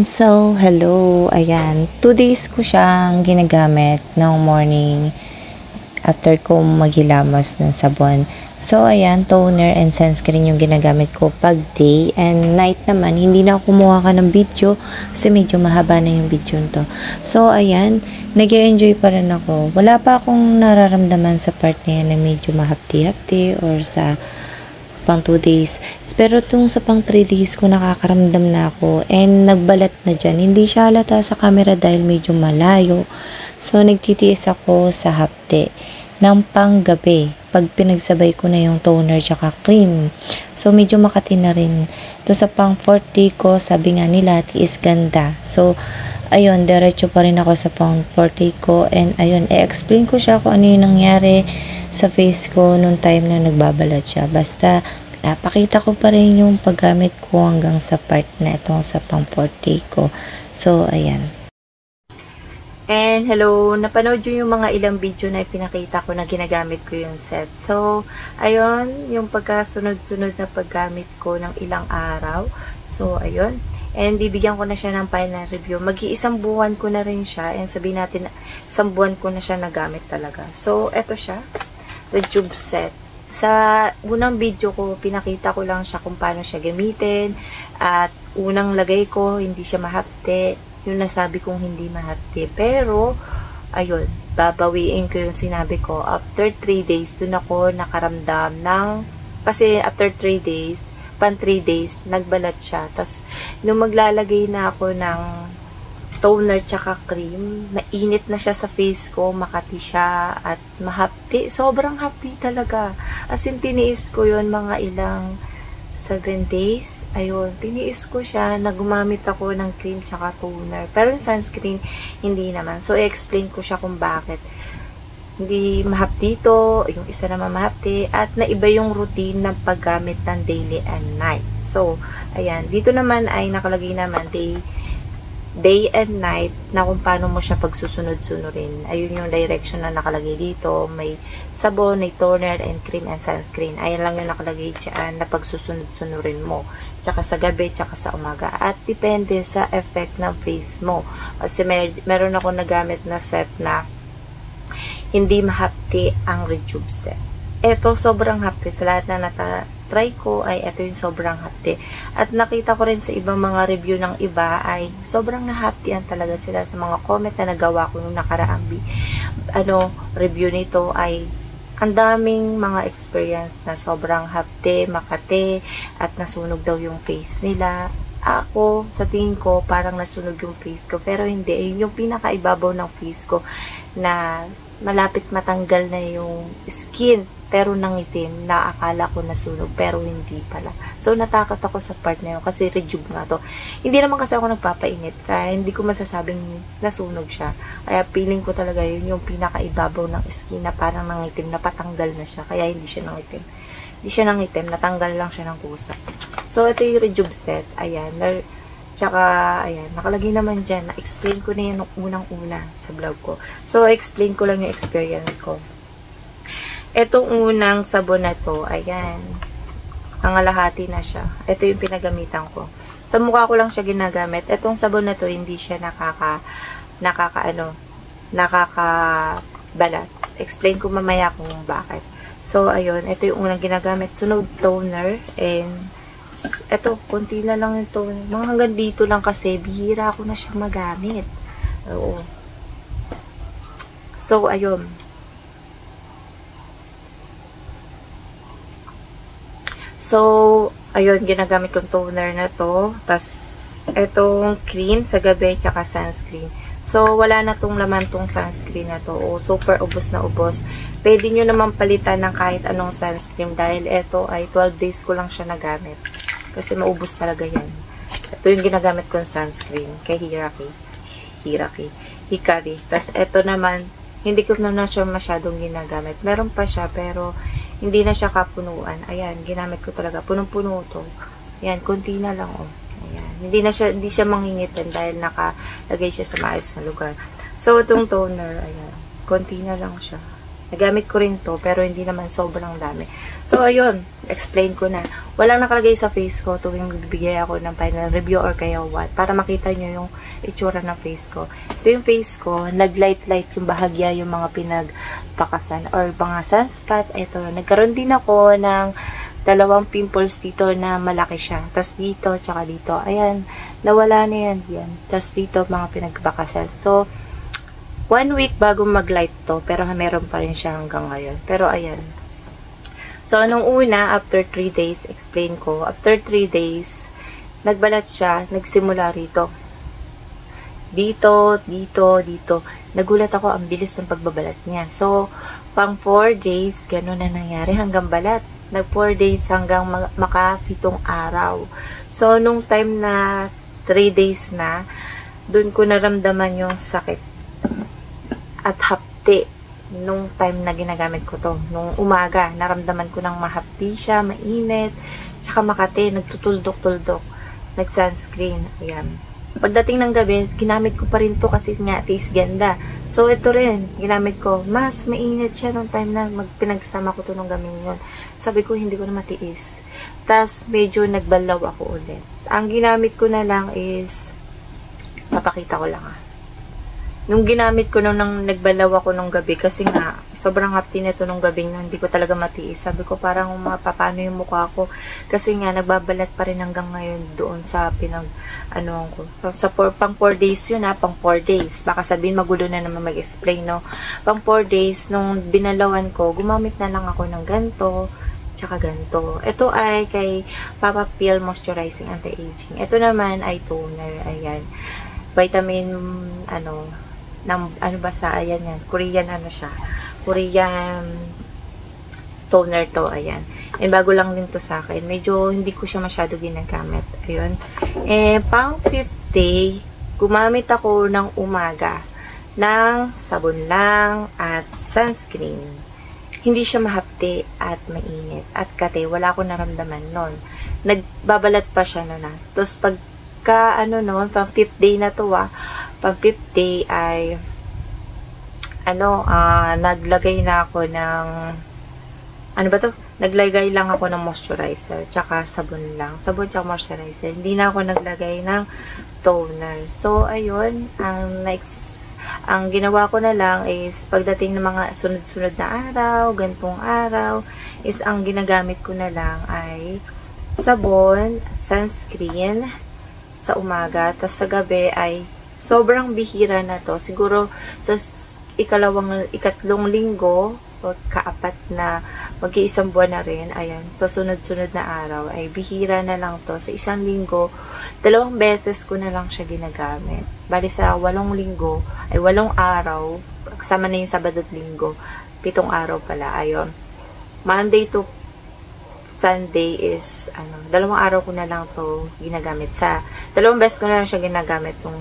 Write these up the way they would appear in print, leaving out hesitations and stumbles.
everyone! So, hello! Ayan, 2 days ko siyang ginagamit ng morning after ko maghilamos ng sabon. So, ayan, toner and sunscreen yung ginagamit ko pag day, and night naman, hindi na ako kumuha ka ng video kasi medyo mahaba na yung video nito. So, ayan, nag-enjoy pa rin ako. Wala pa akong nararamdaman sa part na yan na medyo mahapti-hapti or sa pang 2 days. Pero tung sa pang 3 days ko nakakaramdam na ako and nagbalat na dyan. Hindi siya halata sa camera dahil medyo malayo. So, nagtitiis ako sa hapte ng panggabi pag pinagsabay ko na yung toner tsaka cream. So, medyo makati na rin. Ito sa pang 40 ko, sabi nga nila, tiis ganda. So, ayun, diretso pa rin ako sa pang 40 ko and ayun, i-explain ko siya kung ano yung nangyari sa face ko nung time na nagbabalat siya. Basta, pakita ko pa rin yung paggamit ko hanggang sa part na itong sa pang 40 ko. So, ayan. And hello, napanood yun yung mga ilang video na pinakita ko na ginagamit ko yung set. So, ayun, yung pagkasunod-sunod na paggamit ko ng ilang araw. So, ayun. And bibigyan ko na siya ng final review. Mag-iisang buwan ko na rin siya. And sabihin natin, isang buwan ko na siya nagamit talaga. So, eto siya. Rejuve set. Sa unang video ko, pinakita ko lang siya kung paano siya gamitin. At unang lagay ko, hindi siya mahapte. Yung nasabi kong hindi mahapte. Pero, ayun, babawiin ko yung sinabi ko. After 3 days, dun ako nakaramdam ng, kasi after 3 days, pan 3 days, nagbalat siya. Tapos, nung maglalagay na ako ng toner tsaka cream, mainit na siya sa face ko, makati siya, at mahapti. Sobrang hapti talaga. As in, tiniis ko yun mga ilang 7 days. Ayun, tiniis ko siya, nagumamit ako ng cream tsaka toner. Pero yung sunscreen, hindi naman. So, i-explain ko siya kung bakit. Hindi mahapti ito, yung isa naman mahapti, at naiba yung routine ng paggamit ng daily and night. So, ayan, dito naman ay nakalagay naman day and night na kung paano mo siya pagsusunod-sunurin. Ayun yung direction na nakalagay dito. May sabon, may toner, and cream and sunscreen. Ayan lang yung nakalagay dyan na pagsusunod-sunurin mo. Tsaka sa gabi, tsaka sa umaga. At depende sa effect ng face mo. Kasi meron ako nagamit na set na hindi mahapti ang Rejuve set. Ito, sobrang hapti. Sa lahat na try ko ay ito yung sobrang hapti. At nakita ko rin sa ibang mga review ng iba ay sobrang nahaptian talaga sila sa mga comment na nagawa ko nung nakaraang review nito ay ang daming mga experience na sobrang hapti, makate, at nasunog daw yung face nila. Ako, sa tingin ko, parang nasunog yung face ko. Pero hindi, yung pinakaibabaw ng face ko na malapit matanggal na yung skin, pero nangitim, na akala ko nasunog, pero hindi pala. So, natakot ako sa part na yun, kasi Rejuve nga to. Hindi naman kasi ako nagpapainit, kaya hindi ko masasabing nasunog siya. Kaya feeling ko talaga yun yung pinakaibabaw ng skin na parang nangitim, napatanggal na siya, kaya hindi siya nangitim. Hindi siya nangitim, natanggal lang siya ng kusa. So, ito yung Rejuve set. Ayan, tsaka, ayan, nakalagay naman dyan, na-explain ko na yan nung unang-una sa vlog ko. So, explain ko lang yung experience ko. Itong unang sabon na to, ayan, nangalahati na siya. Ito yung pinagamitan ko. Sa mukha ko lang siya ginagamit. Itong sabon na to, hindi siya nakakabalat. Explain ko mamaya kung bakit. So, ayun, ito yung unang ginagamit. Sunod, toner, and eto, konti na lang yung toner. Mga hanggang dito lang kasi, bihira ako na siyang magamit. Oo. So, ayun. So, ayun, ginagamit kong toner na to. Tapos, etong cream sa gabi, tsaka sunscreen. So, wala na tong laman tong sunscreen na to. O, super ubos na ubos. Pwede nyo naman palitan ng kahit anong sunscreen dahil ito ay 12 days ko lang siya nagamit. Kasi maubos talaga yan. Ito yung ginagamit kong sunscreen kay Hikari. Tapos, ito naman, hindi ko na siya masyadong ginagamit. Meron pa siya, pero hindi na siya kapunuan. Ayan, ginamit ko talaga. Punong-puno to. Ayan, konti na lang, oh. Ayan. Hindi siya mangingitin dahil nakalagay siya sa maayos na lugar. So, itong toner, ayan, konti na lang siya. Nagamit ko rin to, pero hindi naman sobrang dami. So, ayun, explain ko na. Walang nakalagay sa face ko tuwing bibigay ako ng final review or kaya what, para makita nyo yung itsura ng face ko. Ito yung face ko, nag-light-light yung bahagya, yung mga pinagpakasan or mga sunspot. Ito, nagkaroon din ako ng dalawang pimples dito na malaki siya. Tapos dito, tsaka dito. Ayan, nawala na yan. Yan. Tapos dito, mga pinagpakasan. So, 1 week bago mag-light to, pero meron pa rin siya hanggang ngayon. Pero ayan. So, nung una, after 3 days, explain ko, after 3 days, nagbalat siya, nagsimula rito. Dito, dito, dito. Nagulat ako, ang bilis ng pagbabalat niya. So, pang 4 days, ganun na nangyari hanggang balat. Nag 4 days hanggang maka 7 araw. So, nung time na 3 days na, dun ko naramdaman yung sakit at hapti nung time na ginagamit ko to. Nung umaga, naramdaman ko ng mahapti siya, mainit, tsaka makati, nagtutuldok-tuldok, nag-sunscreen, ayan. Pagdating ng gabi, ginamit ko pa rin to kasi nga, taste ganda. So, ito rin, ginamit ko. Mas mainit siya nung time na pinagsama ko to nung gabi yun. Sabi ko, hindi ko na matiis. Tas, medyo nagbalaw ako ulit. Ang ginamit ko na lang is, papakita ko lang Nung ginamit ko nung nagbalaw ako nung gabi, kasi nga, sobrang hapti nito nung gabi na hindi ko talaga matiis. Sabi ko, parang mapapano yung mukha ko. Kasi nga, nagbabalat pa rin hanggang ngayon doon sa ko. So, pang 4 days yun pang 4 days. Baka sabihin, magulo na naman mag-explain, no? Pang 4 days, nung binalawan ko, gumamit na lang ako ng ganto, tsaka ganto. Ito ay kay Papa Peel Moisturizing Anti-Aging. Ito naman ay toner, ayan. Vitamin, basta, ayan yan. Korean, siya. Korean toner to, ayan. And bago lang din to sa akin. Medyo hindi ko siya masyado ginagamit. Ayun. Pang 5th day, gumamit ako ng umaga ng sabon lang at sunscreen. Hindi siya mahapti at mainit. At kate, wala akong naramdaman nun. Nagbabalat pa siya nun Tapos pagka, pang 5th day na to pang 5th day ay naglagay na ako ng naglagay lang ako ng moisturizer tsaka sabon lang. Sabon tsaka moisturizer. Hindi na ako naglagay ng toner. So, ayun, ang ginawa ko na lang is pagdating ng mga sunod-sunod na araw, gantong araw, is ang ginagamit ko na lang ay sabon, sunscreen sa umaga, tas sa gabi ay sobrang bihira na to. Siguro sa ikatlong linggo o kaapat na mag-iisang buwan na rin, ayan, sa sunod-sunod na araw ay bihira na lang to. Sa isang linggo, 2 beses ko na lang siya ginagamit. Bali sa 8 linggo, ay 8 araw, kasama na yung Sabado at Linggo, 7 araw pala, ayun. Monday to Sunday is, 2 araw ko na lang to ginagamit. Sa 2 beses ko na lang siya ginagamit nung,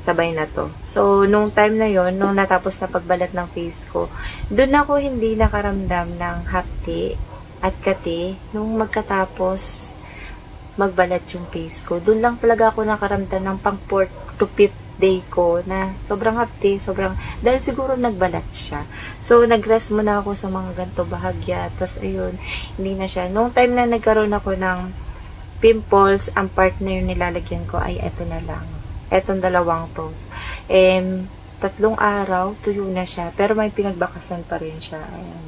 sabay na to. So, nung time na yon, nung natapos na pagbalat ng face ko, doon ako hindi nakaramdam ng hapti at kati. Nung magkatapos magbalat yung face ko, doon lang talaga ako nakaramdam ng pang 4th to 5th day ko na sobrang hapti, dahil siguro nagbalat siya. So, nag-rest muna ako sa mga ganito bahagya. Tapos, ayun, hindi na siya. Nung time na nagkaroon ako ng pimples, ang part na yung nilalagyan ko ay eto na lang. Etong 2 toes. 3 araw, tuyo na siya. Pero may pinagbakasan pa rin siya. Ayan.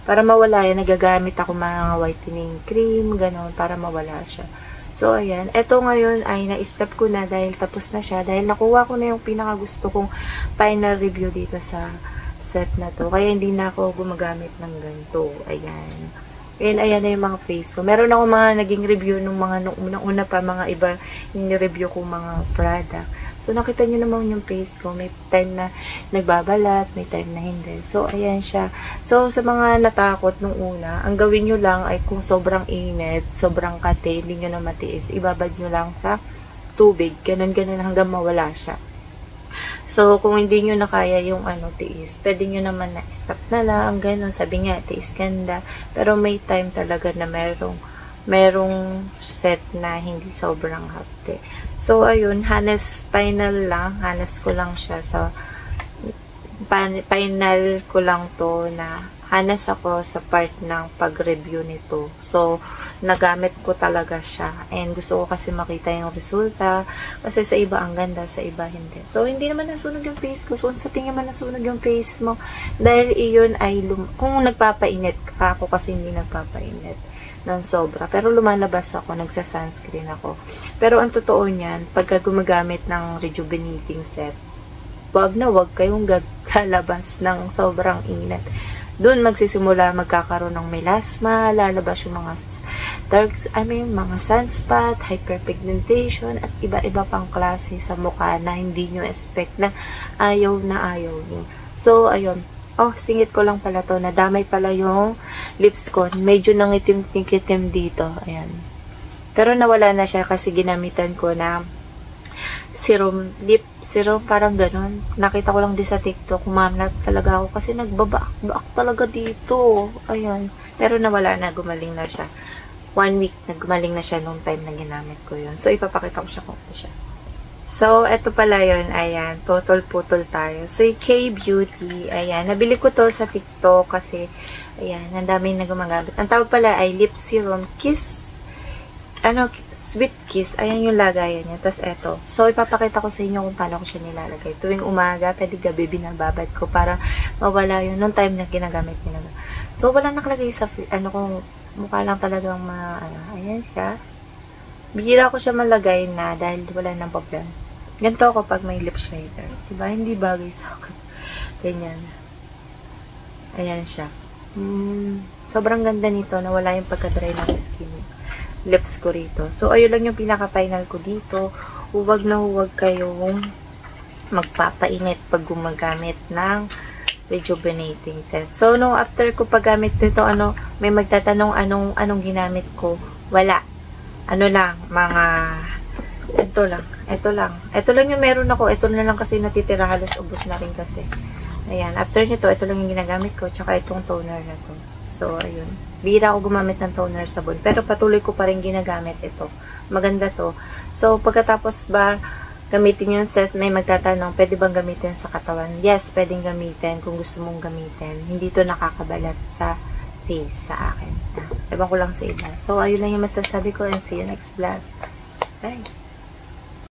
Para mawala yan, nagagamit ako mga whitening cream, gano'n, para mawala siya. So, ayan. Ito ngayon ay na-step ko na dahil tapos na siya. Dahil nakuha ko na yung pinakagusto kong final review dito sa set na to. Kaya hindi na ako gumagamit ng ganito. Ayan. And ayan na yung mga face ko. Meron ako mga naging review nung mga una pa, mga iba yung review ko mga product. So, nakita nyo naman yung face ko. May time na nagbabalat, may time na hindi. So, ayan siya. So, sa mga natakot nung una, ang gawin nyo lang ay kung sobrang init, sobrang kate, hindi nyo na matiis, ibabad nyo lang sa tubig. Ganun-ganun hanggang mawala siya. So, kung hindi nyo na kaya yung tiis, pwede nyo naman na stop na lang, gano'n. Sabi nga, tiis ganda. Pero may time talaga na merong set na hindi sobrang hapte. So, ayun, hanes final lang. Hanes ko lang siya sa final ko lang to na hanas ako sa part ng pag-review nito. So, nagamit ko talaga siya. And gusto ko kasi makita yung resulta. Kasi sa iba ang ganda, sa iba hindi. So, hindi naman nasunog yung face ko. So, sa tingin man nasunog yung face mo. Dahil iyon ay, kung nagpapainit ka, ako kasi hindi nagpapainit ng sobra. Pero lumalabas ako, nagsa-sunscreen ako. Pero ang totoo niyan, pagka gumagamit ng rejuvenating set, wag na wag kayong gagalabas ng sobrang init. Doon magsisimula magkakaroon ng melasma, lalabas yung mga mga sunspot, hyperpigmentation, at iba-iba pang klase sa mukha na hindi nyo expect na ayaw nyo. So, ayun. Oh, singit ko lang pala to. Nadamay pala yung lips ko. Medyo nangitim-tikitim dito. Ayan. Pero nawala na siya kasi ginamitan ko na lip serum, parang ganun. Nakita ko lang din sa TikTok, umanap talaga ako kasi nagbabaak talaga dito. Ayan. Pero nawala na, gumaling na siya. 1 week na gumaling na siya nung time na ginamit ko yun. So, ipapakita ko siya kung ito siya. So, eto pala yun. Ayan. Putol-putol tayo. So, K-Beauty. Ayan. Nabili ko to sa TikTok kasi, ayan, ang daming na gumagamit. Ang tawag pala ay lip serum kiss. Sweet kiss. Ayan yung lagayan niya. Tapos eto. So, ipapakita ko sa inyo kung paano ko siya nilalagay. Tuwing umaga, pwede gabi, binababad ko para mawala yun nung time na ginagamit nila. So, wala nakalagay sa, kung mukha lang talagang ayan siya. Bihira ko siya malagay na dahil wala nang problem. Ganito ako pag may lip shader. Diba? Hindi bagay sa akin. Ganyan. Ayan siya. Sobrang ganda nito na wala yung pagka-dry ng skin. Lips ko rito. So, ayun lang yung pinaka-final ko dito. Huwag na huwag kayong magpapainit pag gumagamit ng rejuvenating set. So, no, after ko paggamit nito, may magtatanong anong ginamit ko. Wala. Ito lang yung meron ako. Ito na lang kasi natitira. Halos ubos na rin kasi. Ayan. After nito, ito lang yung ginagamit ko. Tsaka itong toner na to. So, ayun. Bihira ako gumamit ng toner sabon. Pero patuloy ko pa rin ginagamit ito. Maganda to. So, pagkatapos ba gamitin yung set, may magtatanong, pwede bang gamitin sa katawan? Yes, pwedeng gamitin kung gusto mong gamitin. Hindi to nakakabalat sa face sa akin. Ewan ko lang sa iba. So, ayun lang yung masasabi ko and see you next vlog. Bye!